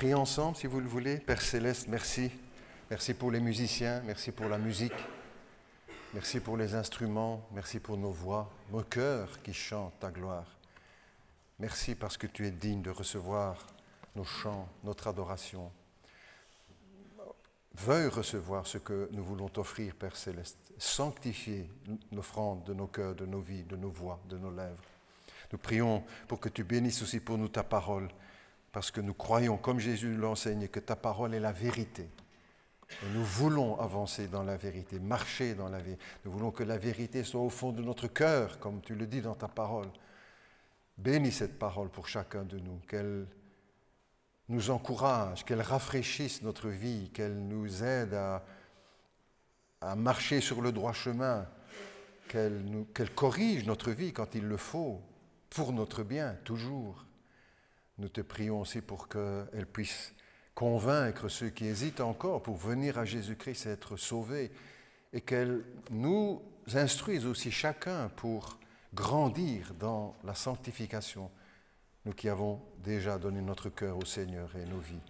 prier ensemble, si vous le voulez. Père Céleste, merci. Merci pour les musiciens, merci pour la musique. Merci pour les instruments, merci pour nos voix, nos cœurs qui chantent ta gloire. Merci parce que tu es digne de recevoir nos chants, notre adoration. Veuille recevoir ce que nous voulons t'offrir, Père Céleste. Sanctifier l'offrande de nos cœurs, de nos vies, de nos voix, de nos lèvres. Nous prions pour que tu bénisses aussi pour nous ta parole, parce que nous croyons, comme Jésus l'enseigne, que ta parole est la vérité. Et nous voulons avancer dans la vérité, marcher dans la vérité. Nous voulons que la vérité soit au fond de notre cœur, comme tu le dis dans ta parole. Bénis cette parole pour chacun de nous, qu'elle nous encourage, qu'elle rafraîchisse notre vie, qu'elle nous aide à marcher sur le droit chemin, qu'elle corrige notre vie quand il le faut, pour notre bien, toujours. Nous te prions aussi pour qu'elle puisse convaincre ceux qui hésitent encore pour venir à Jésus-Christ et être sauvés, et qu'elle nous instruise aussi chacun pour grandir dans la sanctification, nous qui avons déjà donné notre cœur au Seigneur et nos vies,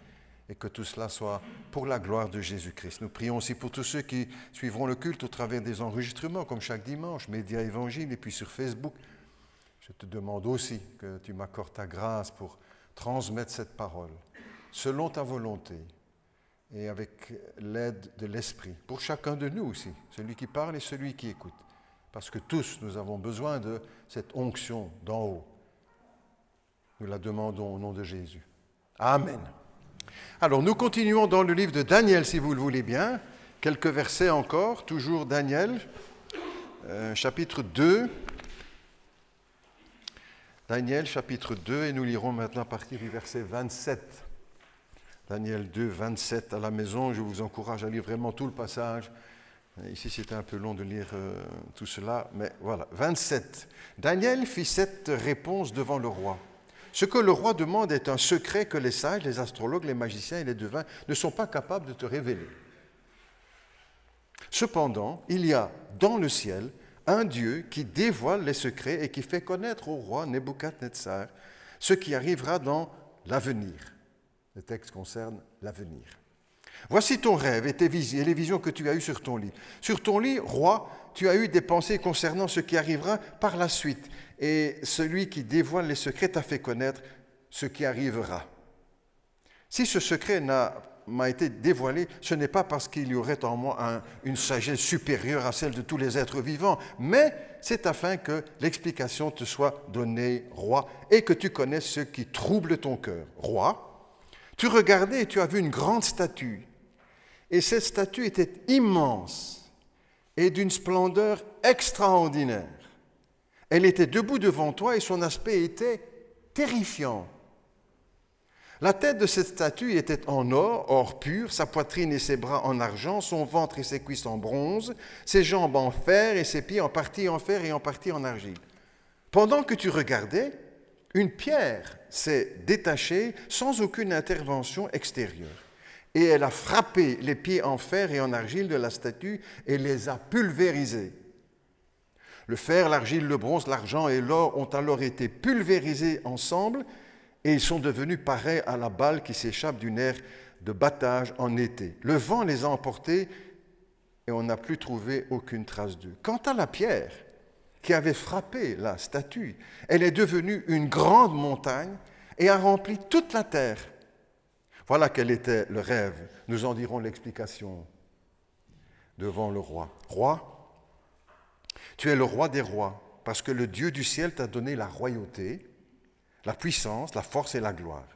et que tout cela soit pour la gloire de Jésus-Christ. Nous prions aussi pour tous ceux qui suivront le culte au travers des enregistrements, comme chaque dimanche, Média Évangile, et puis sur Facebook. Je te demande aussi que tu m'accordes ta grâce pour transmettre cette parole, selon ta volonté, et avec l'aide de l'Esprit, pour chacun de nous aussi, celui qui parle et celui qui écoute, parce que tous, nous avons besoin de cette onction d'en haut. Nous la demandons au nom de Jésus. Amen. Alors, nous continuons dans le livre de Daniel, si vous le voulez bien. Quelques versets encore, toujours Daniel, chapitre 2. Daniel, chapitre 2, et nous lirons maintenant à partir du verset 27. Daniel 2, 27 à la maison. Je vous encourage à lire vraiment tout le passage. Ici, c'était un peu long de lire tout cela, mais voilà. 27. Daniel fit cette réponse devant le roi. Ce que le roi demande est un secret que les sages, les astrologues, les magiciens et les devins ne sont pas capables de te révéler. Cependant, il y a dans le ciel un Dieu qui dévoile les secrets et qui fait connaître au roi Nebuchadnezzar ce qui arrivera dans l'avenir. Le texte concerne l'avenir. Voici ton rêve et les visions que tu as eues sur ton lit. Sur ton lit, roi, tu as eu des pensées concernant ce qui arrivera par la suite. Et celui qui dévoile les secrets t'a fait connaître ce qui arrivera. Si ce secret m'a été dévoilé, ce n'est pas parce qu'il y aurait en moi une sagesse supérieure à celle de tous les êtres vivants, mais c'est afin que l'explication te soit donnée, roi, et que tu connaisses ce qui trouble ton cœur. Roi, tu regardais et tu as vu une grande statue, et cette statue était immense et d'une splendeur extraordinaire. Elle était debout devant toi et son aspect était terrifiant. La tête de cette statue était en or pur, sa poitrine et ses bras en argent, son ventre et ses cuisses en bronze, ses jambes en fer et ses pieds en partie en fer et en partie en argile. Pendant que tu regardais, une pierre s'est détachée sans aucune intervention extérieure. Et elle a frappé les pieds en fer et en argile de la statue et les a pulvérisés. Le fer, l'argile, le bronze, l'argent et l'or ont alors été pulvérisés ensemble et ils sont devenus pareils à la balle qui s'échappe d'une aire de battage en été. Le vent les a emportés et on n'a plus trouvé aucune trace d'eux. Quant à la pierre qui avait frappé la statue, elle est devenue une grande montagne et a rempli toute la terre. Voilà quel était le rêve. Nous en dirons l'explication devant le roi. Roi, tu es le roi des rois, parce que le Dieu du ciel t'a donné la royauté, la puissance, la force et la gloire.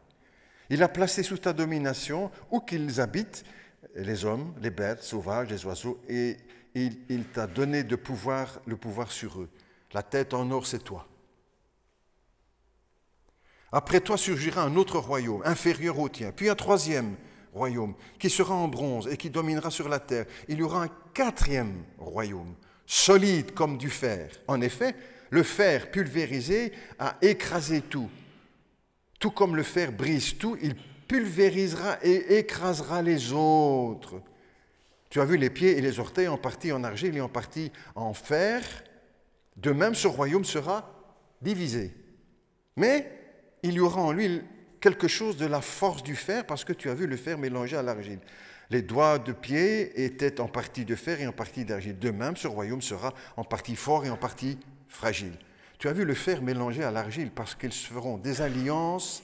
Il a placé sous ta domination où qu'ils habitent, les hommes, les bêtes sauvages, les oiseaux, et il t'a donné le pouvoir sur eux. La tête en or, c'est toi. Après toi surgira un autre royaume, inférieur au tien, puis un troisième royaume, qui sera en bronze et qui dominera sur la terre. Il y aura un quatrième royaume, solide comme du fer. En effet, le fer pulvérisé a écrasé tout. Tout comme le fer brise tout, il pulvérisera et écrasera les autres. Tu as vu les pieds et les orteils en partie en argile et en partie en fer. De même, ce royaume sera divisé. Mais il y aura en lui quelque chose de la force du fer parce que tu as vu le fer mélangé à l'argile. Les doigts de pied étaient en partie de fer et en partie d'argile. De même, ce royaume sera en partie fort et en partie fragile. Tu as vu le fer mélangé à l'argile parce qu'ils feront des alliances,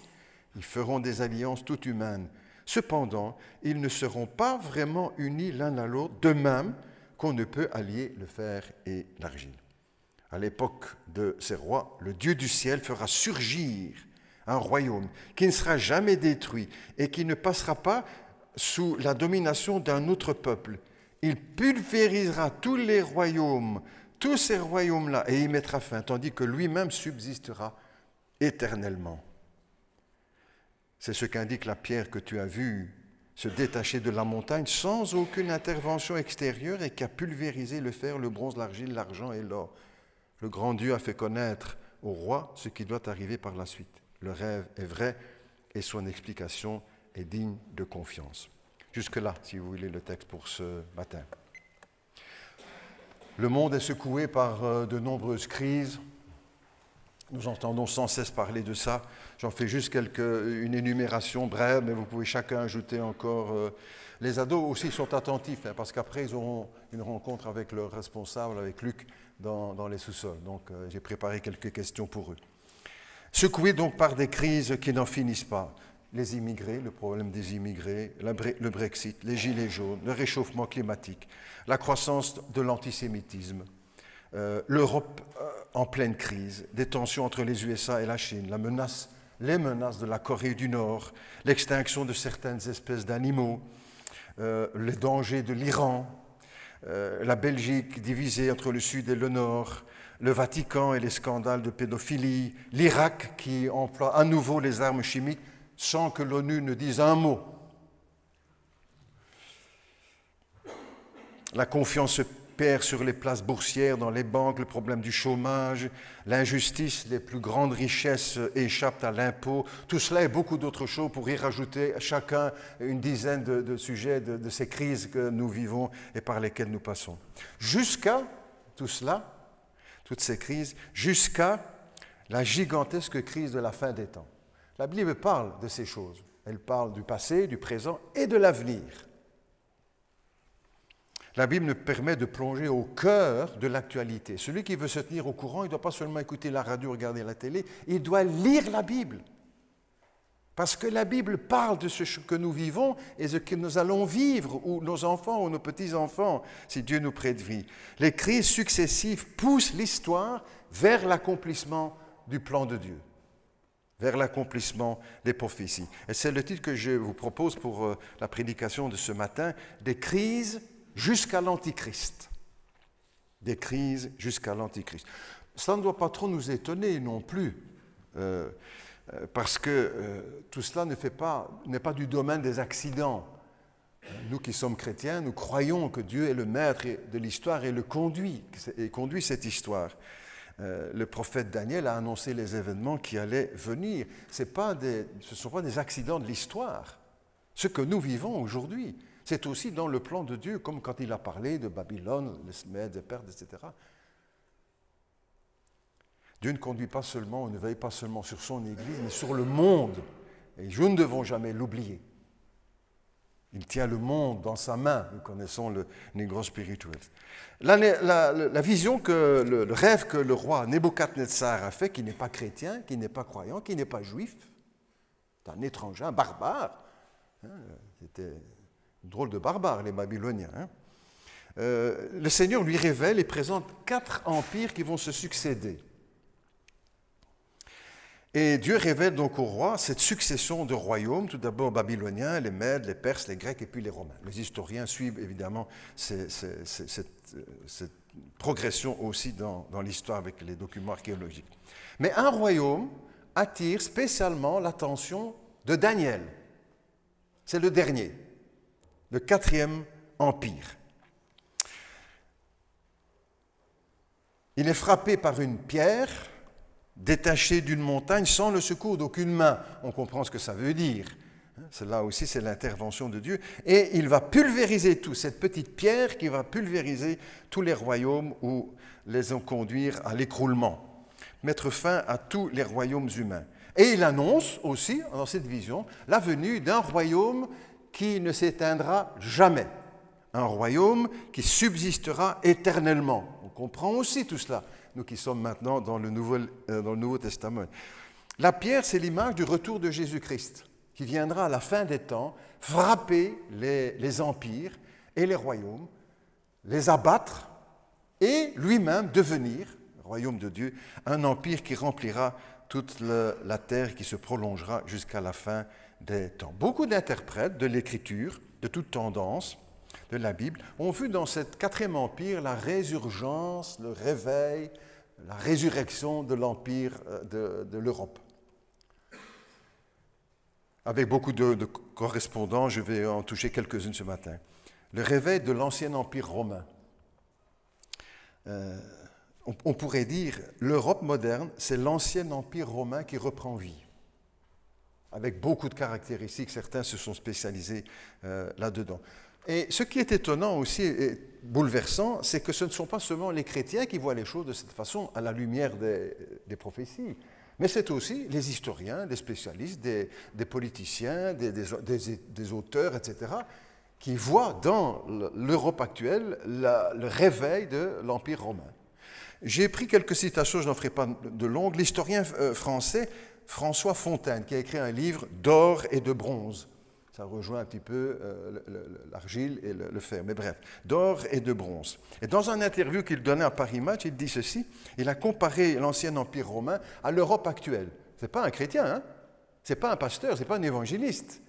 toutes humaines. Cependant, ils ne seront pas vraiment unis l'un à l'autre, de même qu'on ne peut allier le fer et l'argile. À l'époque de ces rois, le Dieu du ciel fera surgir un royaume qui ne sera jamais détruit et qui ne passera pas sous la domination d'un autre peuple. Il pulvérisera tous les royaumes, tous ces royaumes-là, et y mettra fin, tandis que lui-même subsistera éternellement. C'est ce qu'indique la pierre que tu as vue se détacher de la montagne sans aucune intervention extérieure et qui a pulvérisé le fer, le bronze, l'argile, l'argent et l'or. Le grand Dieu a fait connaître au roi ce qui doit arriver par la suite. Le rêve est vrai et son explication est digne de confiance. Jusque-là, si vous voulez le texte pour ce matin. Le monde est secoué par de nombreuses crises. Nous entendons sans cesse parler de ça. J'en fais juste une énumération brève, mais vous pouvez chacun ajouter encore. Les ados aussi sont attentifs, parce qu'après, ils auront une rencontre avec leur responsable, avec Luc, dans les sous-sols. Donc, j'ai préparé quelques questions pour eux. Secoués donc par des crises qui n'en finissent pas. Les immigrés, le problème des immigrés, le Brexit, les gilets jaunes, le réchauffement climatique, la croissance de l'antisémitisme, l'Europe en pleine crise, des tensions entre les USA et la Chine, les menaces de la Corée du Nord, l'extinction de certaines espèces d'animaux, les dangers de l'Iran, la Belgique divisée entre le Sud et le Nord, le Vatican et les scandales de pédophilie, l'Irak qui emploie à nouveau les armes chimiques sans que l'ONU ne dise un mot. La confiance se perd sur les places boursières, dans les banques, le problème du chômage, l'injustice, les plus grandes richesses échappent à l'impôt. Tout cela et beaucoup d'autres choses pour y rajouter chacun une dizaine de sujets de ces crises que nous vivons et par lesquelles nous passons. Jusqu'à tout cela, toutes ces crises, jusqu'à la gigantesque crise de la fin des temps. La Bible parle de ces choses. Elle parle du passé, du présent et de l'avenir. La Bible nous permet de plonger au cœur de l'actualité. Celui qui veut se tenir au courant, il ne doit pas seulement écouter la radio, regarder la télé, il doit lire la Bible. Parce que la Bible parle de ce que nous vivons et de ce que nous allons vivre, ou nos enfants ou nos petits-enfants, si Dieu nous prête vie. Les crises successives poussent l'histoire vers l'accomplissement du plan de Dieu, vers l'accomplissement des prophéties. Et c'est le titre que je vous propose pour la prédication de ce matin, des crises jusqu'à l'Antichrist. Des crises jusqu'à l'Antichrist. Cela ne doit pas trop nous étonner non plus, parce que tout cela n'est pas du domaine des accidents. Nous qui sommes chrétiens, nous croyons que Dieu est le maître de l'histoire et conduit cette histoire. Le prophète Daniel a annoncé les événements qui allaient venir. Ce ne sont pas des accidents de l'histoire. Ce que nous vivons aujourd'hui, c'est aussi dans le plan de Dieu, comme quand il a parlé de Babylone, les Mèdes, les Perses, etc. Dieu ne conduit pas seulement, ne veille pas seulement sur son Église, mais sur le monde. Et nous ne devons jamais l'oublier. Il tient le monde dans sa main. Nous connaissons le Negro Spiritual. La vision, le rêve que le roi Nebuchadnezzar a fait, qui n'est pas chrétien, qui n'est pas croyant, qui n'est pas juif, c'est un étranger, un barbare. C'était drôle de barbare, les Babyloniens. Le Seigneur lui révèle et présente 4 empires qui vont se succéder. Et Dieu révèle donc au roi cette succession de royaumes, tout d'abord babyloniens, les Mèdes, les Perses, les Grecs et puis les Romains. Les historiens suivent évidemment cette progression aussi dans l'histoire avec les documents archéologiques. Mais un royaume attire spécialement l'attention de Daniel. C'est le dernier, le 4e empire. Il est frappé par une pierre détaché d'une montagne sans le secours d'aucune main. On comprend ce que ça veut dire. Là aussi, c'est l'intervention de Dieu. Et il va pulvériser tout, cette petite pierre qui va pulvériser tous les royaumes ou les conduire à l'écroulement, mettre fin à tous les royaumes humains. Et il annonce aussi, dans cette vision, la venue d'un royaume qui ne s'éteindra jamais. Un royaume qui subsistera éternellement. On comprend aussi tout cela, nous qui sommes maintenant dans le Nouveau Testament. La pierre, c'est l'image du retour de Jésus-Christ, qui viendra à la fin des temps frapper les empires et les royaumes, les abattre et lui-même devenir, le royaume de Dieu, un empire qui remplira toute la terre, qui se prolongera jusqu'à la fin des temps. Beaucoup d'interprètes de l'Écriture, de toute tendance, de la Bible, ont vu dans cet quatrième empire la résurgence, le réveil, la résurrection de l'empire de l'Europe. Avec beaucoup de correspondants, je vais en toucher quelques-unes ce matin. Le réveil de l'ancien empire romain. On pourrait dire, l'Europe moderne, c'est l'ancien empire romain qui reprend vie. Avec beaucoup de caractéristiques, certains se sont spécialisés là-dedans. Et ce qui est étonnant aussi et bouleversant, c'est que ce ne sont pas seulement les chrétiens qui voient les choses de cette façon à la lumière des prophéties, mais c'est aussi les historiens, des spécialistes, des politiciens, des auteurs, etc., qui voient dans l'Europe actuelle le réveil de l'Empire romain. J'ai pris quelques citations, je n'en ferai pas de longues. L'historien français François Fontaine, qui a écrit un livre d'or et de bronze. Ça rejoint un petit peu l'argile et le fer, mais bref, d'or et de bronze. Et dans une interview qu'il donnait à Paris Match, il dit ceci, il a comparé l'ancien empire romain à l'Europe actuelle. Ce n'est pas un chrétien, hein? Ce n'est pas un pasteur, ce n'est pas un évangéliste.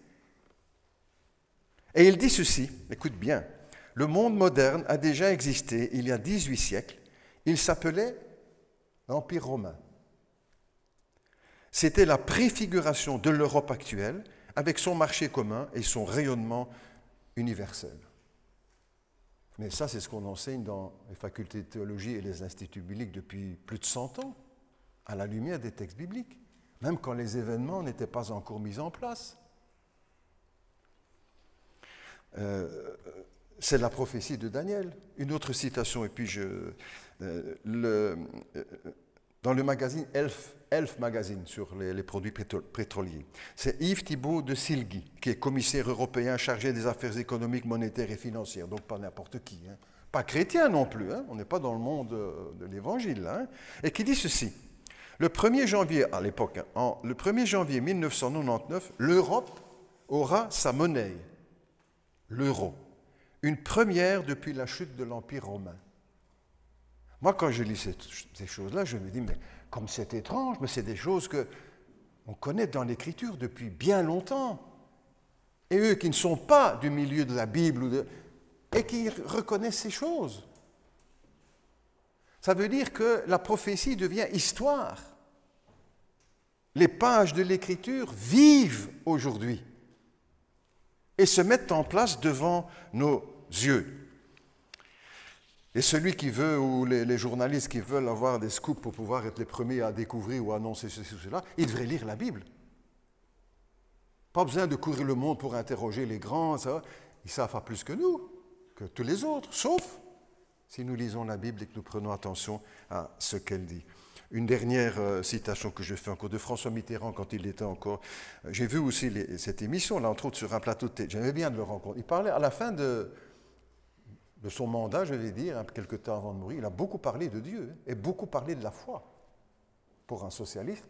Et il dit ceci, écoute bien, le monde moderne a déjà existé il y a 18 siècles, il s'appelait l'Empire romain. C'était la préfiguration de l'Europe actuelle avec son marché commun et son rayonnement universel. Mais ça, c'est ce qu'on enseigne dans les facultés de théologie et les instituts bibliques depuis plus de 100 ans, à la lumière des textes bibliques, même quand les événements n'étaient pas encore mis en place. C'est la prophétie de Daniel. Une autre citation, et puis dans le magazine Elf Magazine sur les produits pétroliers. C'est Yves Thibault de Silgui, qui est commissaire européen chargé des affaires économiques, monétaires et financières, donc pas n'importe qui, hein. Pas chrétien non plus, hein. On n'est pas dans le monde de l'Évangile, hein. Et qui dit ceci, le 1er janvier, à l'époque, hein, le 1er janvier 1999, l'Europe aura sa monnaie, l'euro, une première depuis la chute de l'Empire romain. Moi, quand je lis ces choses-là, je me dis, mais comme c'est étrange, mais c'est des choses qu'on connaît dans l'Écriture depuis bien longtemps. Et eux qui ne sont pas du milieu de la Bible, et qui reconnaissent ces choses. Ça veut dire que la prophétie devient histoire. Les pages de l'Écriture vivent aujourd'hui et se mettent en place devant nos yeux. Et celui qui veut, ou les journalistes qui veulent avoir des scoops pour pouvoir être les premiers à découvrir ou annoncer ceci ou cela, ils devraient lire la Bible. Pas besoin de courir le monde pour interroger les grands, ça. Ils savent pas plus que nous, que tous les autres, sauf si nous lisons la Bible et que nous prenons attention à ce qu'elle dit. Une dernière citation que je fais encore de François Mitterrand quand il était encore. J'ai vu aussi cette émission, là, entre autres, sur un plateau de télé. J'aimais bien de le rencontrer. Il parlait à la fin de son mandat, je vais dire, quelque temps avant de mourir, il a beaucoup parlé de Dieu et beaucoup parlé de la foi pour un socialiste.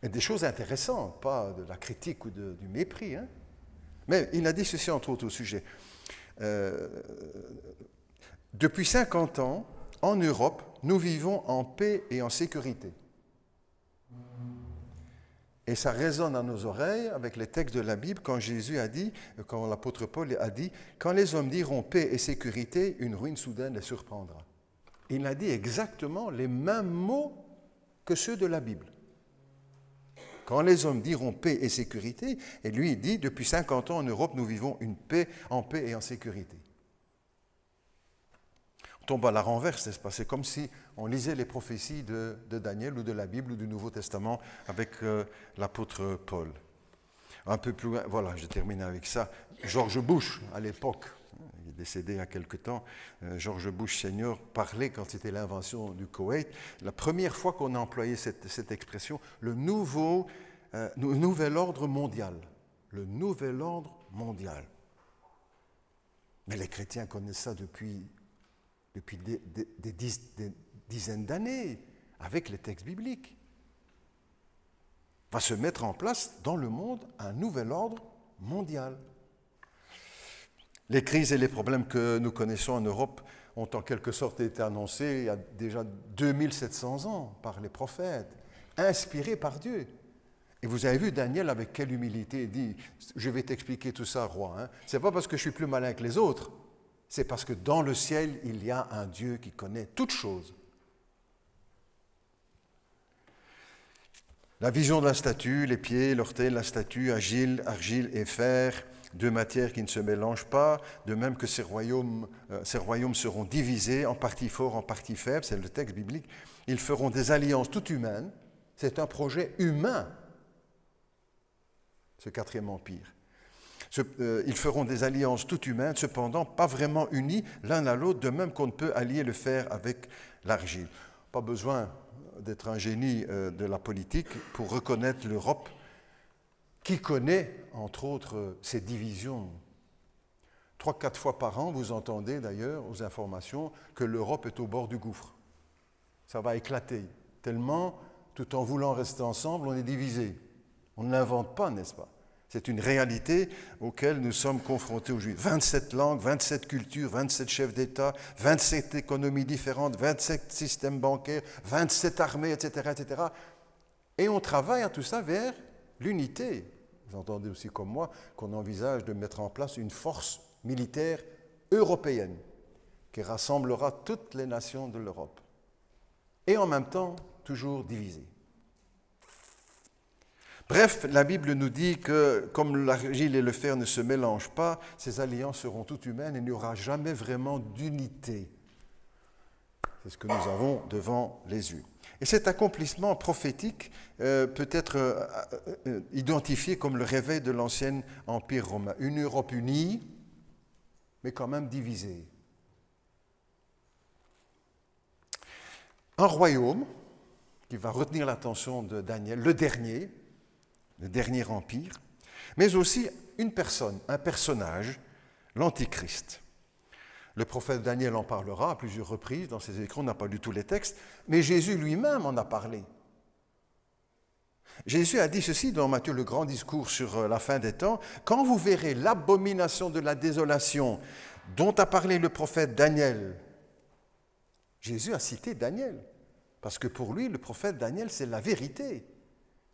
Et des choses intéressantes, pas de la critique ou du mépris. Hein. Mais il a dit ceci entre autres au sujet. Depuis 50 ans, en Europe, nous vivons en paix et en sécurité. Et ça résonne à nos oreilles avec les textes de la Bible quand Jésus a dit, quand l'apôtre Paul a dit, quand les hommes diront paix et sécurité, une ruine soudaine les surprendra. Il a dit exactement les mêmes mots que ceux de la Bible. Quand les hommes diront paix et sécurité, et lui il dit, depuis 50 ans en Europe, nous vivons en paix et en sécurité. On tombe à la renverse, n'est-ce pas? C'est comme si on lisait les prophéties de Daniel ou de la Bible ou du Nouveau Testament avec l'apôtre Paul. Un peu plus loin, voilà, je termine avec ça. George Bush, à l'époque, Il est décédé il y a quelque temps. George Bush Senior parlait, quand c'était l'invention du Koweït, la première fois qu'on a employé cette expression, le nouvel ordre mondial. Le nouvel ordre mondial. Mais les chrétiens connaissent ça depuis des dizaines d'années, avec les textes bibliques. Va se mettre en place dans le monde un nouvel ordre mondial. Les crises et les problèmes que nous connaissons en Europe ont en quelque sorte été annoncés il y a déjà 2700 ans par les prophètes, inspirés par Dieu. Et vous avez vu Daniel avec quelle humilité il dit « Je vais t'expliquer tout ça, roi. Hein. Ce n'est pas parce que je suis plus malin que les autres, c'est parce que dans le ciel, il y a un Dieu qui connaît toutes choses. » La vision de la statue, les pieds, l'orteil, la statue, argile et fer, deux matières qui ne se mélangent pas, de même que ces royaumes seront divisés en parties fortes, en parties faibles, c'est le texte biblique. Ils feront des alliances toutes humaines. C'est un projet humain, ce quatrième empire. Ils feront des alliances toutes humaines, cependant pas vraiment unies l'un à l'autre, de même qu'on ne peut allier le fer avec l'argile. Pas besoin d'être un génie de la politique pour reconnaître l'Europe qui connaît, entre autres, ces divisions. 3-4 fois par an, vous entendez d'ailleurs aux informations que l'Europe est au bord du gouffre. Ça va éclater, tellement, tout en voulant rester ensemble, on est divisé. On ne l'invente pas, n'est-ce pas? C'est une réalité auquel nous sommes confrontés aujourd'hui. 27 langues, 27 cultures, 27 chefs d'État, 27 économies différentes, 27 systèmes bancaires, 27 armées, etc., etc. Et on travaille à tout ça vers l'unité. Vous entendez aussi comme moi qu'on envisage de mettre en place une force militaire européenne qui rassemblera toutes les nations de l'Europe. Et en même temps, toujours divisée. Bref, la Bible nous dit que comme l'argile et le fer ne se mélangent pas, ces alliances seront toutes humaines et il n'y aura jamais vraiment d'unité. C'est ce que nous avons devant les yeux. Et cet accomplissement prophétique peut être identifié comme le réveil de l'ancien empire romain. Une Europe unie, mais quand même divisée. Un royaume qui va retenir l'attention de Daniel, le dernier empire, mais aussi une personne, un personnage, l'Antichrist. Le prophète Daniel en parlera à plusieurs reprises dans ses écrits, on n'a pas lu tous les textes, mais Jésus lui-même en a parlé. Jésus a dit ceci dans Matthieu, le grand discours sur la fin des temps, « Quand vous verrez l'abomination de la désolation dont a parlé le prophète Daniel », Jésus a cité Daniel, parce que pour lui, le prophète Daniel, c'est la vérité.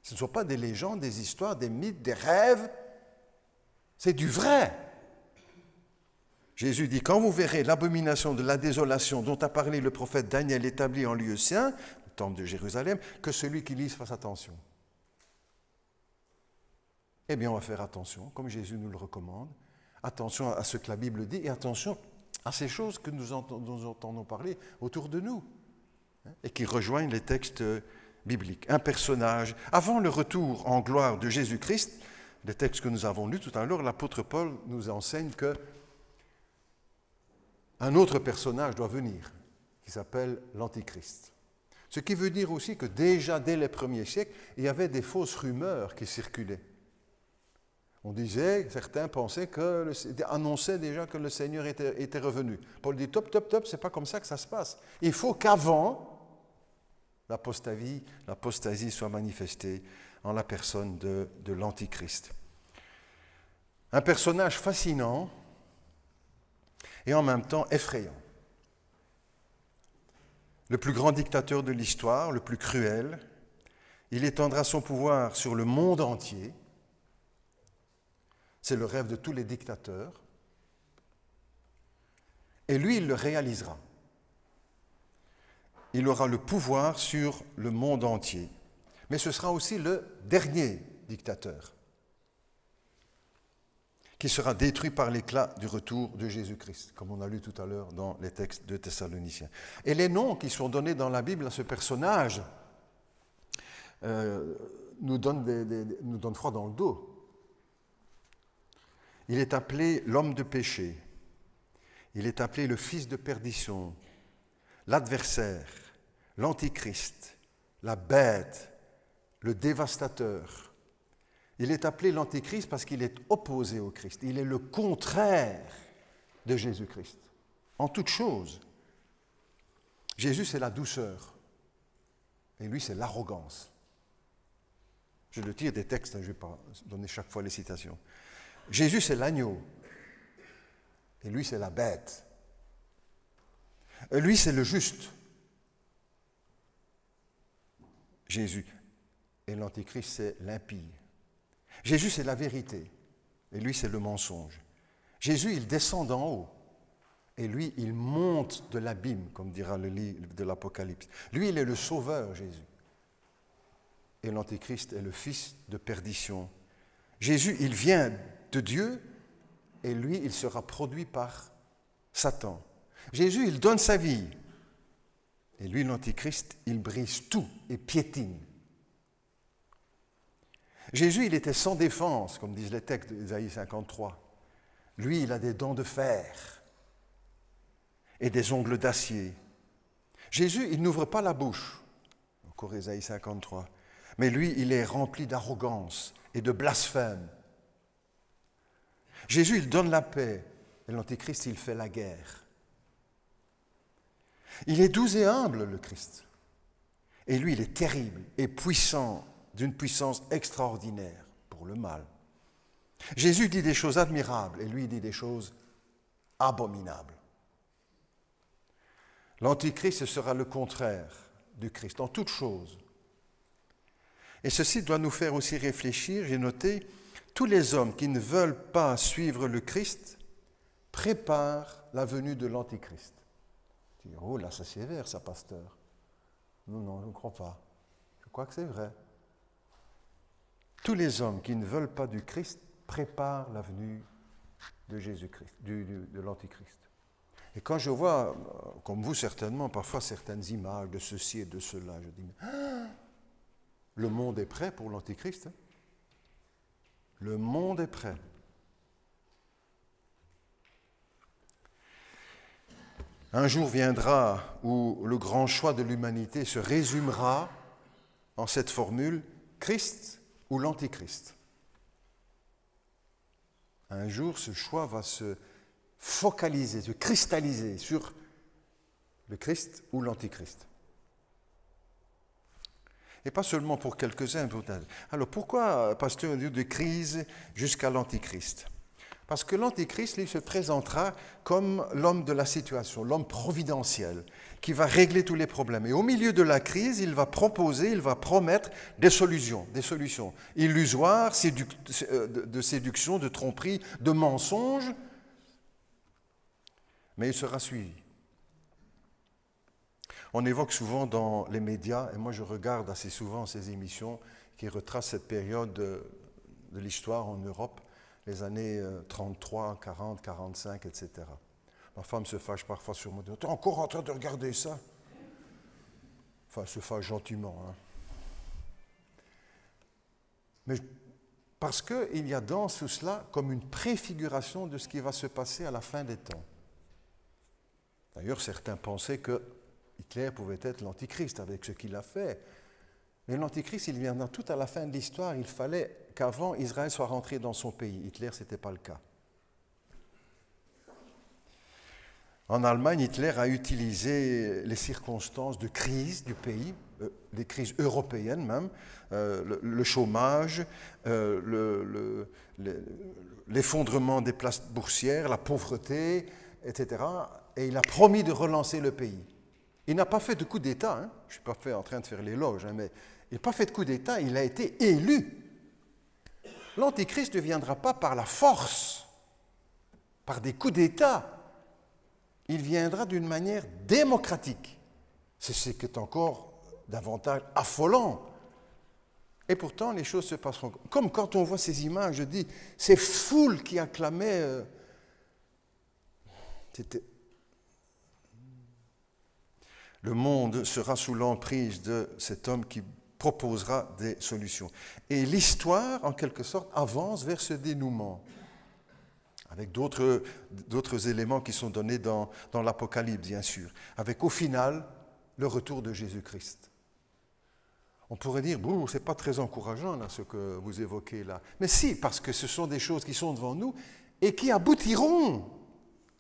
Ce ne sont pas des légendes, des histoires, des mythes, des rêves. C'est du vrai. Jésus dit, quand vous verrez l'abomination de la désolation dont a parlé le prophète Daniel établi en lieu saint, le temple de Jérusalem, que celui qui lise fasse attention. Eh bien, on va faire attention, comme Jésus nous le recommande. Attention à ce que la Bible dit et attention à ces choses que nous entendons parler autour de nous et qui rejoignent les textes biblique, un personnage. Avant le retour en gloire de Jésus-Christ, le texte que nous avons lu tout à l'heure, l'apôtre Paul nous enseigne que un autre personnage doit venir, qui s'appelle l'Antichrist. Ce qui veut dire aussi que déjà dès les premiers siècles, il y avait des fausses rumeurs qui circulaient. On disait, certains pensaient annonçaient déjà que le Seigneur était revenu. Paul dit, top, c'est pas comme ça que ça se passe. Il faut qu'avant l'apostasie soit manifestée en la personne de l'Antichrist. Un personnage fascinant et en même temps effrayant. Le plus grand dictateur de l'histoire, le plus cruel, il étendra son pouvoir sur le monde entier. C'est le rêve de tous les dictateurs. Et lui, il le réalisera. Il aura le pouvoir sur le monde entier. Mais ce sera aussi le dernier dictateur qui sera détruit par l'éclat du retour de Jésus-Christ, comme on a lu tout à l'heure dans les textes de Thessaloniciens. Et les noms qui sont donnés dans la Bible à ce personnage nous donnent froid dans le dos. Il est appelé l'homme de péché, Il est appelé le fils de perdition, l'adversaire, l'antichrist, la bête, le dévastateur. Il est appelé l'antichrist parce qu'il est opposé au Christ. Il est le contraire de Jésus-Christ, en toute chose. Jésus, c'est la douceur, et lui, c'est l'arrogance. Je le tire des textes, je ne vais pas donner chaque fois les citations. Jésus, c'est l'agneau, et lui, c'est la bête. Lui, c'est le juste. Jésus. Et l'antichrist, c'est l'impie. Jésus, c'est la vérité, et lui, c'est le mensonge. Jésus, il descend d'en haut, et lui, il monte de l'abîme, comme dira le livre de l'Apocalypse. Lui, il est le sauveur, Jésus. Et l'antichrist est le fils de perdition. Jésus, il vient de Dieu, et lui, il sera produit par Satan. Jésus, il donne sa vie, et lui, l'antichrist, il brise tout et piétine. Jésus, il était sans défense, comme disent les textes d'Ésaïe 53. Lui, il a des dents de fer et des ongles d'acier. Jésus, il n'ouvre pas la bouche, encore Ésaïe 53, mais lui, il est rempli d'arrogance et de blasphème. Jésus, il donne la paix, et l'antichrist, il fait la guerre. Il est doux et humble, le Christ. Et lui, il est terrible et puissant, d'une puissance extraordinaire pour le mal. Jésus dit des choses admirables et lui il dit des choses abominables. L'antichrist sera le contraire du Christ en toutes choses. Et ceci doit nous faire aussi réfléchir, j'ai noté, tous les hommes qui ne veulent pas suivre le Christ préparent la venue de l'antichrist. Tu dis, oh là c'est sévère ça, pasteur. Non, je ne crois pas. Je crois que c'est vrai. Tous les hommes qui ne veulent pas du Christ préparent la venue de Jésus-Christ, de l'Antichrist. Et quand je vois, comme vous certainement, parfois certaines images de ceci et de cela, je dis, le monde est prêt pour l'Antichrist. Hein? Le monde est prêt. Un jour viendra où le grand choix de l'humanité se résumera en cette formule, Christ ou l'Antichrist. Un jour, ce choix va se focaliser, se cristalliser sur le Christ ou l'Antichrist. Et pas seulement pour quelques-uns. Alors pourquoi, pasteur, de crise jusqu'à l'Antichrist? Parce que l'Antichrist, lui, se présentera comme l'homme de la situation, l'homme providentiel, qui va régler tous les problèmes. Et au milieu de la crise, il va proposer, il va promettre des solutions illusoires, de séduction, de tromperie, de mensonges, mais il sera suivi. On évoque souvent dans les médias, et moi je regarde assez souvent ces émissions qui retracent cette période de l'histoire en Europe, les années 33, 40, 45, etc. Ma femme se fâche parfois sur moi. « Tu es encore en train de regarder ça ?» Enfin, elle se fâche gentiment. Hein. Mais parce qu'il y a dans tout cela comme une préfiguration de ce qui va se passer à la fin des temps. D'ailleurs, certains pensaient que Hitler pouvait être l'Antichrist avec ce qu'il a fait. Mais l'Antichrist, il viendra tout à la fin de l'histoire. Il fallait qu'avant Israël soit rentré dans son pays. Hitler, ce n'était pas le cas. En Allemagne, Hitler a utilisé les circonstances de crise du pays, des crises européennes même, le chômage, l'effondrement des places boursières, la pauvreté, etc. Et il a promis de relancer le pays. Il n'a pas fait de coup d'État, hein. Je ne suis pas en train de faire l'éloge, hein, mais il n'a pas fait de coup d'État, il a été élu. L'Antichrist ne viendra pas par la force, par des coups d'État. Il viendra d'une manière démocratique. C'est ce qui est encore davantage affolant. Et pourtant, les choses se passeront. Comme quand on voit ces images, je dis, ces foules qui acclamaient... Le monde sera sous l'emprise de cet homme qui proposera des solutions. Et l'histoire, en quelque sorte, avance vers ce dénouement. avec d'autres éléments qui sont donnés dans l'Apocalypse, bien sûr, avec au final le retour de Jésus-Christ. On pourrait dire, bon, ce n'est pas très encourageant là, ce que vous évoquez là. Mais si, parce que ce sont des choses qui sont devant nous et qui aboutiront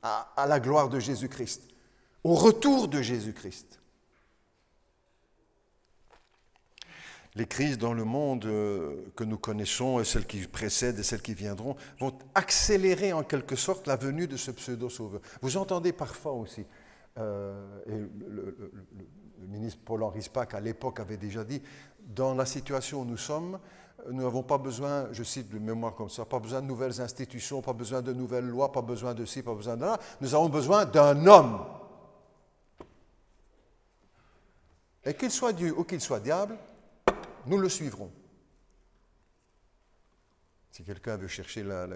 à la gloire de Jésus-Christ, au retour de Jésus-Christ. Les crises dans le monde que nous connaissons, et celles qui précèdent et celles qui viendront, vont accélérer en quelque sorte la venue de ce pseudo-sauveur. Vous entendez parfois aussi, et le ministre Paul-Henri Spaak à l'époque avait déjà dit, dans la situation où nous sommes, nous n'avons pas besoin, je cite de mémoire comme ça, pas besoin de nouvelles institutions, pas besoin de nouvelles lois, pas besoin de ci, pas besoin de là, nous avons besoin d'un homme. Et qu'il soit Dieu ou qu'il soit diable, nous le suivrons. Si quelqu'un veut chercher la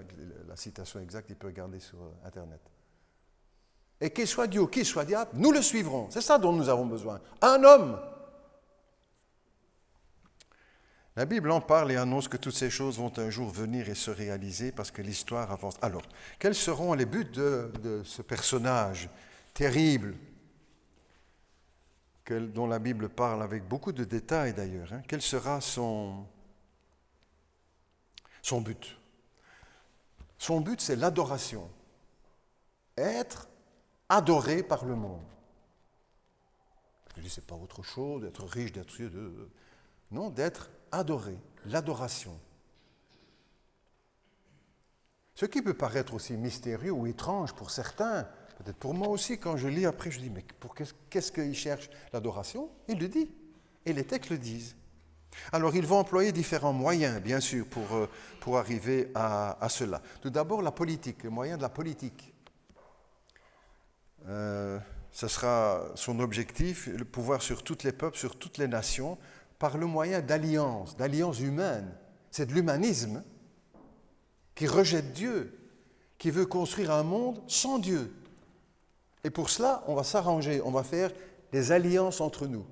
citation exacte, il peut regarder sur Internet. Et qu'il soit Dieu ou qu'il soit diable, nous le suivrons. C'est ça dont nous avons besoin. Un homme. La Bible en parle et annonce que toutes ces choses vont un jour venir et se réaliser parce que l'histoire avance. Alors, quels seront les buts de ce personnage terrible dont la Bible parle avec beaucoup de détails d'ailleurs, hein? Quel sera son but? Son but, c'est l'adoration. Être adoré par le monde. Je dis, ce n'est pas autre chose, d'être riche, d'être... Non, d'être adoré, l'adoration. Ce qui peut paraître aussi mystérieux ou étrange pour certains, peut-être pour moi aussi, quand je lis après, je dis, mais qu'est-ce qu'il cherche l'adoration? Il le dit, et les textes le disent. Alors, ils vont employer différents moyens, bien sûr, pour arriver à cela. Tout d'abord, la politique, le moyen de la politique. Ce sera son objectif, le pouvoir sur tous les peuples, sur toutes les nations, par le moyen d'alliances humaines. C'est de l'humanisme qui rejette Dieu, qui veut construire un monde sans Dieu. Et pour cela, on va s'arranger, on va faire des alliances entre nous.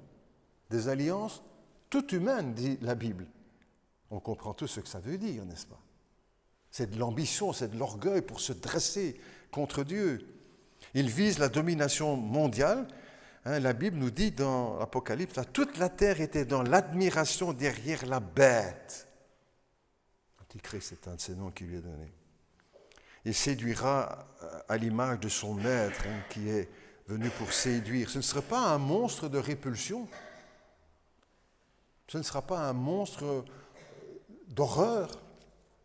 Des alliances toutes humaines, dit la Bible. On comprend tout ce que ça veut dire, n'est-ce pas? C'est de l'ambition, c'est de l'orgueil pour se dresser contre Dieu. Il vise la domination mondiale. Hein, la Bible nous dit dans l'Apocalypse, là, toute la terre était dans l'admiration derrière la bête. Antichrist, c'est un de ces noms qui lui est donné. Il séduira à l'image de son maître, hein, qui est venu pour séduire. Ce ne sera pas un monstre de répulsion. Ce ne sera pas un monstre d'horreur.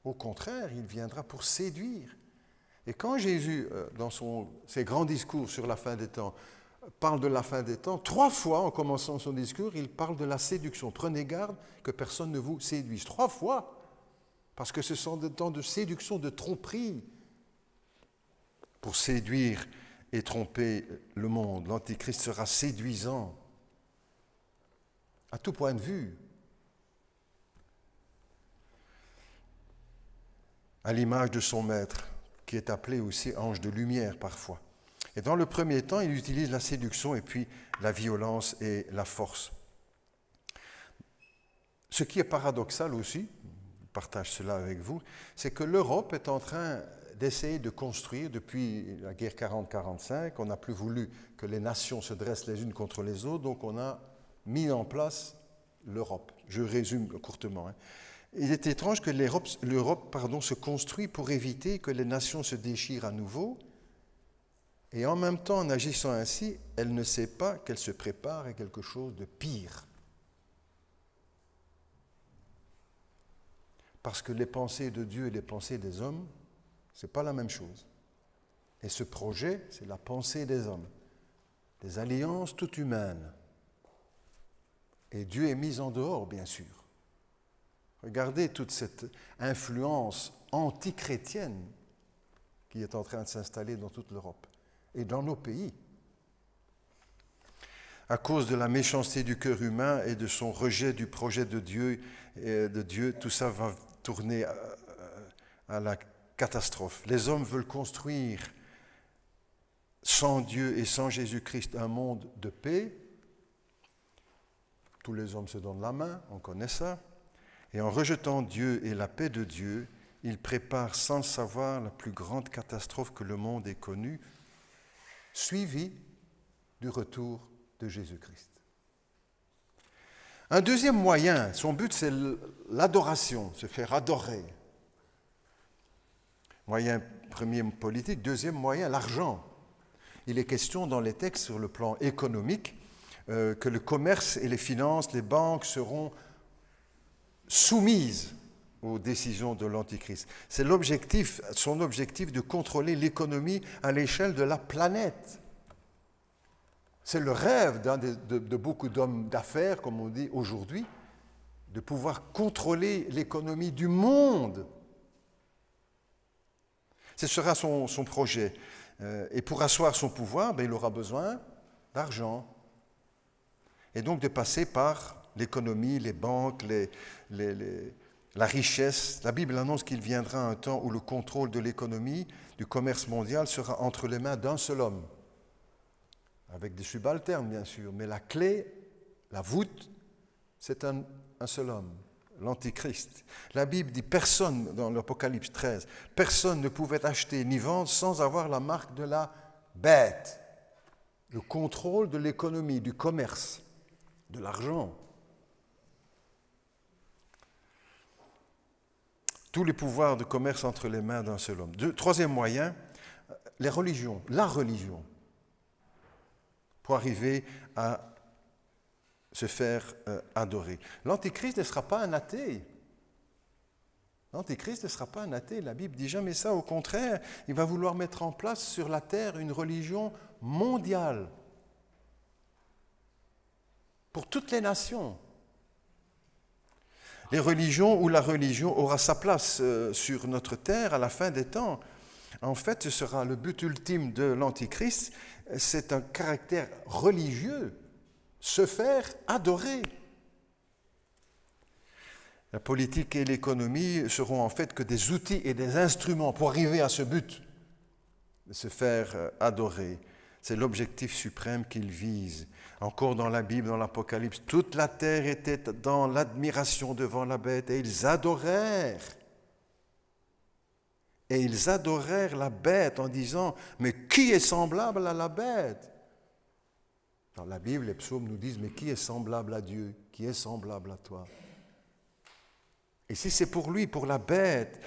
Au contraire, il viendra pour séduire. Et quand Jésus, dans ses grands discours sur la fin des temps, parle de la fin des temps, 3 fois en commençant son discours, il parle de la séduction. Prenez garde que personne ne vous séduise. 3 fois. Parce que ce sont des temps de séduction, de tromperie, pour séduire et tromper le monde. L'Antichrist sera séduisant à tout point de vue. À l'image de son maître, qui est appelé aussi ange de lumière parfois. Et dans le premier temps, il utilise la séduction et puis la violence et la force. Ce qui est paradoxal aussi, je partage cela avec vous, c'est que l'Europe est en train d'essayer de construire, depuis la guerre 40-45, on n'a plus voulu que les nations se dressent les unes contre les autres, donc on a mis en place l'Europe. Je résume courtement. Il est étrange que l'Europe se construit pour éviter que les nations se déchirent à nouveau, et en même temps, en agissant ainsi, elle ne sait pas qu'elle se prépare à quelque chose de pire. Parce que les pensées de Dieu et les pensées des hommes, ce n'est pas la même chose. Et ce projet, c'est la pensée des hommes, des alliances toutes humaines. Et Dieu est mis en dehors, bien sûr. Regardez toute cette influence anti-chrétienne qui est en train de s'installer dans toute l'Europe et dans nos pays. À cause de la méchanceté du cœur humain et de son rejet du projet de Dieu, tout ça va tourner à la catastrophe. Les hommes veulent construire sans Dieu et sans Jésus-Christ un monde de paix. Tous les hommes se donnent la main, on connaît ça. Et en rejetant Dieu et la paix de Dieu, il prépare sans le savoir la plus grande catastrophe que le monde ait connue, suivie du retour de Jésus-Christ. Un deuxième moyen, son but c'est l'adoration, se faire adorer. Moyen premier politique, deuxième moyen, l'argent. Il est question dans les textes sur le plan économique que le commerce et les finances, les banques seront soumises aux décisions de l'Antichrist. C'est son objectif de contrôler l'économie à l'échelle de la planète. C'est le rêve de beaucoup d'hommes d'affaires, comme on dit aujourd'hui, de pouvoir contrôler l'économie du monde. Ce sera son projet. Et pour asseoir son pouvoir, il aura besoin d'argent. Et donc de passer par l'économie, les banques, la richesse. La Bible annonce qu'il viendra un temps où le contrôle de l'économie, du commerce mondial sera entre les mains d'un seul homme. Avec des subalternes, bien sûr, mais la clé, la voûte, c'est un seul homme, l'Antichrist. La Bible dit personne, dans l'Apocalypse 13, personne ne pouvait acheter ni vendre sans avoir la marque de la bête. Le contrôle de l'économie, du commerce, de l'argent. Tous les pouvoirs de commerce entre les mains d'un seul homme. Troisième moyen, les religions, la religion. Pour arriver à se faire adorer. L'Antichrist ne sera pas un athée. L'Antichrist ne sera pas un athée. La Bible dit jamais ça. Au contraire, il va vouloir mettre en place sur la terre une religion mondiale pour toutes les nations. Les religions ou la religion aura sa place sur notre terre à la fin des temps. En fait, ce sera le but ultime de l'Antichrist, c'est un caractère religieux, se faire adorer. La politique et l'économie seront en fait que des outils et des instruments pour arriver à ce but, de se faire adorer. C'est l'objectif suprême qu'il vise. Encore dans la Bible, dans l'Apocalypse, toute la terre était dans l'admiration devant la bête et ils adorèrent. Et ils adorèrent la bête en disant « Mais qui est semblable à la bête ?» Dans la Bible, les psaumes nous disent « Mais qui est semblable à Dieu? Qui est semblable à toi ?» Et si c'est pour lui, pour la bête,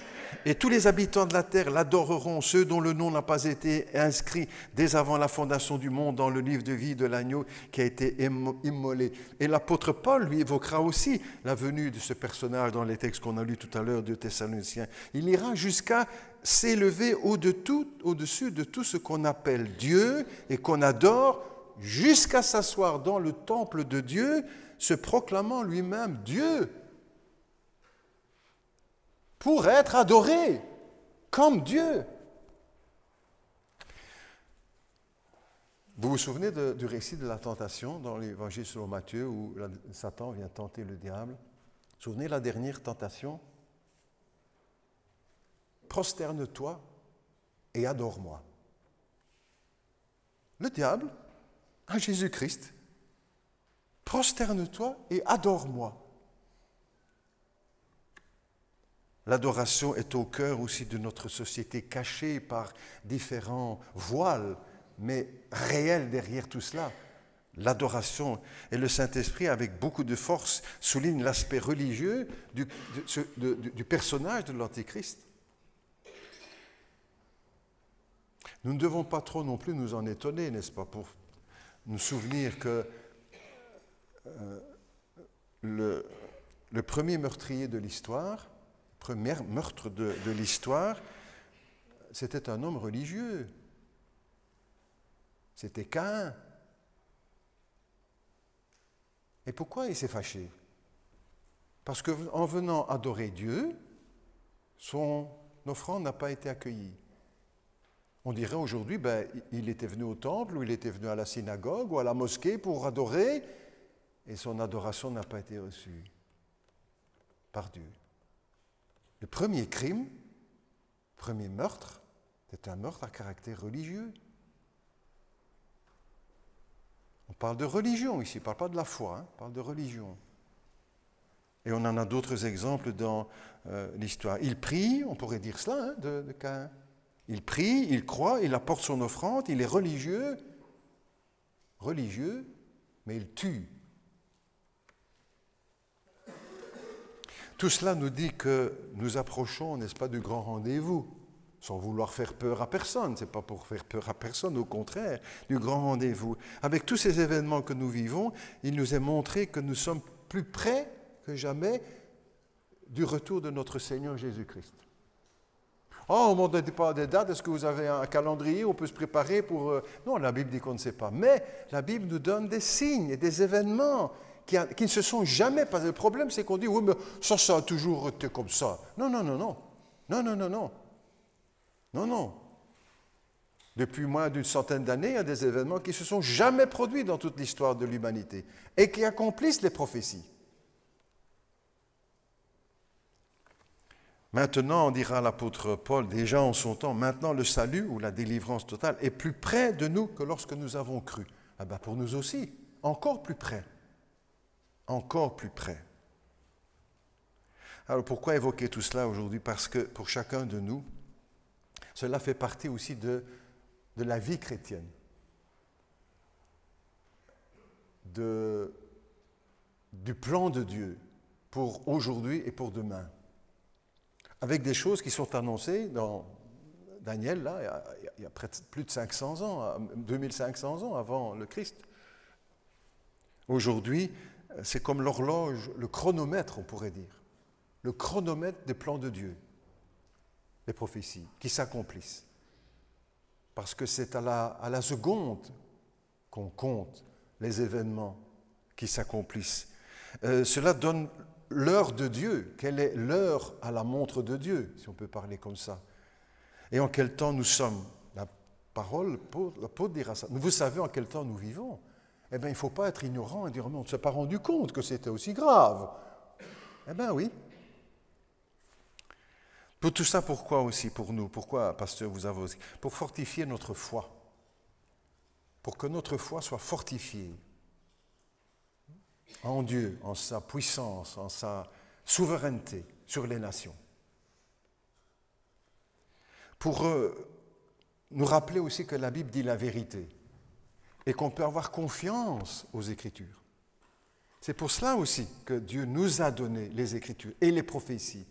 et tous les habitants de la terre l'adoreront, ceux dont le nom n'a pas été inscrit dès avant la fondation du monde dans le livre de vie de l'agneau qui a été immolé. Et l'apôtre Paul lui évoquera aussi la venue de ce personnage dans les textes qu'on a lus tout à l'heure de Thessaloniciens. Il ira jusqu'à s'élever au-dessus de tout ce qu'on appelle Dieu et qu'on adore, jusqu'à s'asseoir dans le temple de Dieu, se proclamant lui-même Dieu, pour être adoré comme Dieu. Vous vous souvenez du récit de la tentation dans l'évangile selon Matthieu où Satan vient tenter le diable? Vous vous souvenez de la dernière tentation? Prosterne-toi et adore-moi. Le diable à Jésus-Christ, prosterne-toi et adore-moi. L'adoration est au cœur aussi de notre société, cachée par différents voiles, mais réelle derrière tout cela. L'adoration et le Saint-Esprit, avec beaucoup de force, soulignent l'aspect religieux du personnage de l'Antéchrist. Nous ne devons pas trop non plus nous en étonner, n'est-ce pas, pour nous souvenir que le premier meurtrier de l'histoire, premier meurtre de l'histoire, c'était un homme religieux. C'était Caïn. Et pourquoi il s'est fâché? Parce qu'en venant adorer Dieu, son offrande n'a pas été accueillie. On dirait aujourd'hui, il était venu au temple, ou il était venu à la synagogue, ou à la mosquée pour adorer, et son adoration n'a pas été reçue par Dieu. Le premier crime, le premier meurtre, c'est un meurtre à caractère religieux. On parle de religion ici, on ne parle pas de la foi, on parle de religion. Et on en a d'autres exemples dans l'histoire. Il prie, on pourrait dire cela de Caïn. Il prie, il croit, il apporte son offrande, il est religieux, mais il tue. Tout cela nous dit que nous approchons, n'est-ce pas, du grand rendez-vous, sans vouloir faire peur à personne. Ce n'est pas pour faire peur à personne, au contraire, du grand rendez-vous. Avec tous ces événements que nous vivons, il nous est montré que nous sommes plus près que jamais du retour de notre Seigneur Jésus-Christ. Oh, on ne dit pas des dates, est-ce que vous avez un calendrier, on peut se préparer pour... Non, la Bible dit qu'on ne sait pas. Mais la Bible nous donne des signes et des événements qui ne se sont jamais passés. Le problème, c'est qu'on dit, oui, mais ça a toujours été comme ça. Non. Depuis moins d'une centaine d'années, il y a des événements qui ne se sont jamais produits dans toute l'histoire de l'humanité et qui accomplissent les prophéties. Maintenant, on dira à l'apôtre Paul, déjà en son temps, maintenant le salut ou la délivrance totale est plus près de nous que lorsque nous avons cru. Ah ben pour nous aussi, encore plus près. Encore plus près. Alors pourquoi évoquer tout cela aujourd'hui? Parce que pour chacun de nous, cela fait partie aussi de la vie chrétienne. Du plan de Dieu pour aujourd'hui et pour demain. Avec des choses qui sont annoncées dans Daniel, là, il y a plus de 500 ans, 2500 ans avant le Christ. Aujourd'hui, c'est comme l'horloge, le chronomètre, on pourrait dire. Le chronomètre des plans de Dieu, des prophéties qui s'accomplissent. Parce que c'est à la seconde qu'on compte les événements qui s'accomplissent. Cela donne l'heure de Dieu, quelle est l'heure à la montre de Dieu, si on peut parler comme ça. Et en quel temps nous sommes? La parole, l'apôtre dira ça. Vous savez en quel temps nous vivons? Eh bien, il ne faut pas être ignorant et dire, mais on ne s'est pas rendu compte que c'était aussi grave. Eh bien, oui. Pour tout ça, pourquoi aussi pour nous? Pourquoi, pasteur, vous avez aussi? Pour fortifier notre foi. Pour que notre foi soit fortifiée en Dieu, en sa puissance, en sa souveraineté sur les nations. Pour nous rappeler aussi que la Bible dit la vérité et qu'on peut avoir confiance aux Écritures. C'est pour cela aussi que Dieu nous a donné les Écritures et les prophéties.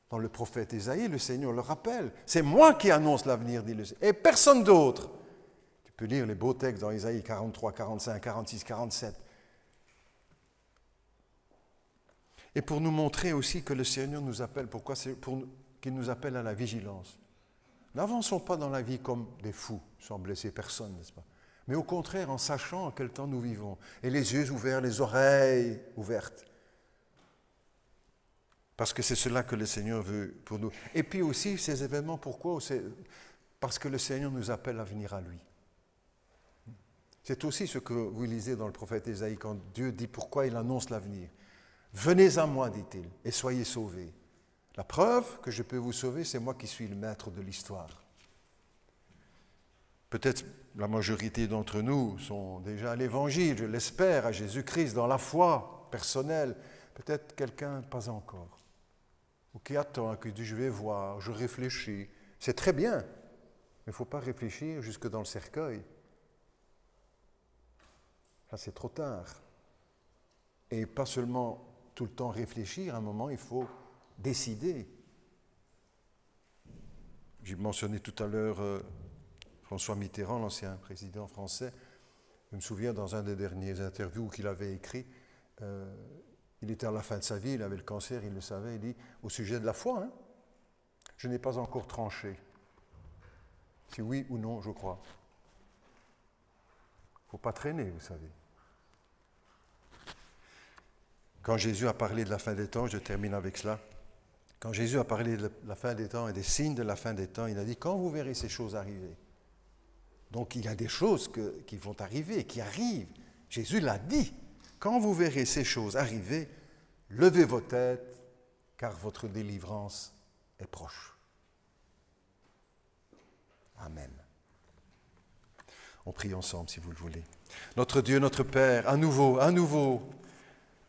Dans le prophète Ésaïe, le Seigneur le rappelle. C'est moi qui annonce l'avenir, dit le Seigneur, et personne d'autre. Tu peux lire les beaux textes dans Ésaïe 43, 45, 46, 47. Et pour nous montrer aussi que le Seigneur nous appelle, pourquoi? C'est pour qu'il nous appelle à la vigilance. N'avançons pas dans la vie comme des fous, sans blesser personne, n'est-ce pas? Mais au contraire, en sachant en quel temps nous vivons, et les yeux ouverts, les oreilles ouvertes. Parce que c'est cela que le Seigneur veut pour nous. Et puis aussi, ces événements, pourquoi? Parce que le Seigneur nous appelle à venir à lui. C'est aussi ce que vous lisez dans le prophète Ésaïe, quand Dieu dit pourquoi il annonce l'avenir. Venez à moi, dit-il, et soyez sauvés. La preuve que je peux vous sauver, c'est moi qui suis le maître de l'histoire. Peut-être la majorité d'entre nous sont déjà à l'Évangile, je l'espère, à Jésus-Christ, dans la foi personnelle. Peut-être quelqu'un pas encore. Ou qui attend, qui dit je vais voir, je réfléchis. C'est très bien, mais il ne faut pas réfléchir jusque dans le cercueil. Là, c'est trop tard. Et pas seulement tout le temps réfléchir, à un moment, il faut décider. J'ai mentionné tout à l'heure François Mitterrand, l'ancien président français. Je me souviens dans un des derniers interviews qu'il avait écrit, il était à la fin de sa vie, il avait le cancer, il le savait, il dit, au sujet de la foi, je n'ai pas encore tranché. Si oui ou non, je crois. Il ne faut pas traîner, vous savez. Quand Jésus a parlé de la fin des temps, je termine avec cela, quand Jésus a parlé de la fin des temps et des signes de la fin des temps, il a dit, quand vous verrez ces choses arriver. Donc il y a des choses qui vont arriver, qui arrivent. Jésus l'a dit. Quand vous verrez ces choses arriver, levez vos têtes, car votre délivrance est proche. Amen. On prie ensemble si vous le voulez. Notre Dieu, notre Père, à nouveau,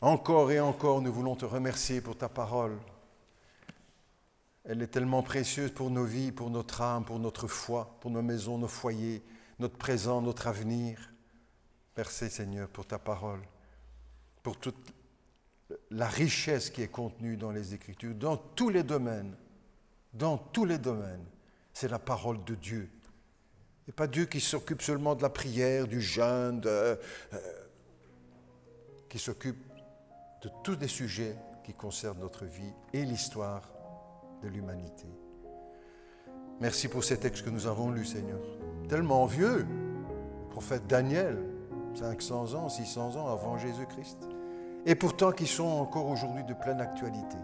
Encore et encore, nous voulons te remercier pour ta parole. Elle est tellement précieuse pour nos vies, pour notre âme, pour notre foi, pour nos maisons, nos foyers, notre présent, notre avenir. Merci Seigneur pour ta parole, pour toute la richesse qui est contenue dans les Écritures, dans tous les domaines. Dans tous les domaines, c'est la parole de Dieu. Et pas Dieu qui s'occupe seulement de la prière, du jeûne, qui s'occupe de tous les sujets qui concernent notre vie et l'histoire de l'humanité. Merci pour ces textes que nous avons lus, Seigneur. Tellement vieux, le prophète Daniel, 500 ans, 600 ans avant Jésus-Christ. Et pourtant qui sont encore aujourd'hui de pleine actualité.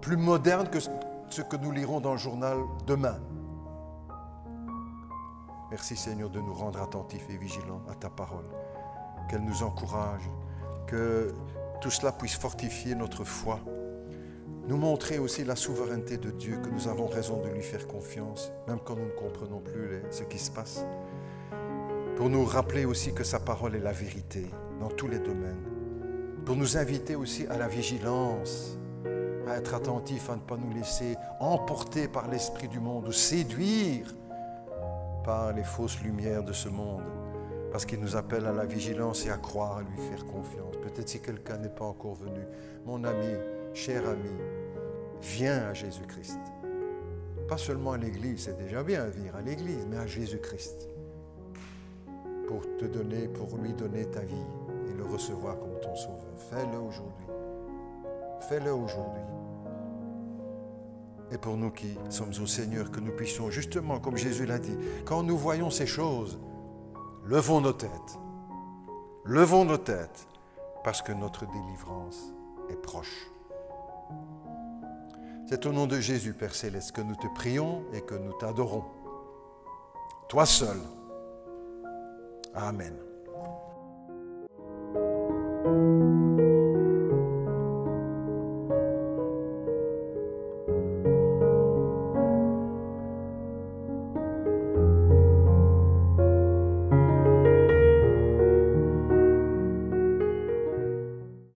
Plus modernes que ce que nous lirons dans le journal demain. Merci Seigneur de nous rendre attentifs et vigilants à ta parole. Qu'elle nous encourage, que tout cela puisse fortifier notre foi. Nous montrer aussi la souveraineté de Dieu, que nous avons raison de lui faire confiance, même quand nous ne comprenons plus ce qui se passe. Pour nous rappeler aussi que sa parole est la vérité dans tous les domaines. Pour nous inviter aussi à la vigilance, à être attentifs, à ne pas nous laisser emporter par l'esprit du monde ou séduire par les fausses lumières de ce monde, parce qu'il nous appelle à la vigilance et à croire, à lui faire confiance. Peut-être si quelqu'un n'est pas encore venu, mon ami, cher ami, viens à Jésus-Christ. Pas seulement à l'église, c'est déjà bien de venir à l'église, mais à Jésus-Christ. Pour lui donner ta vie et le recevoir comme ton sauveur. Fais-le aujourd'hui. Fais-le aujourd'hui. Et pour nous qui sommes au Seigneur, que nous puissions justement, comme Jésus l'a dit, quand nous voyons ces choses, levons nos têtes. Levons nos têtes, parce que notre délivrance est proche. C'est au nom de Jésus, Père Céleste, que nous te prions et que nous t'adorons. Toi seul. Amen.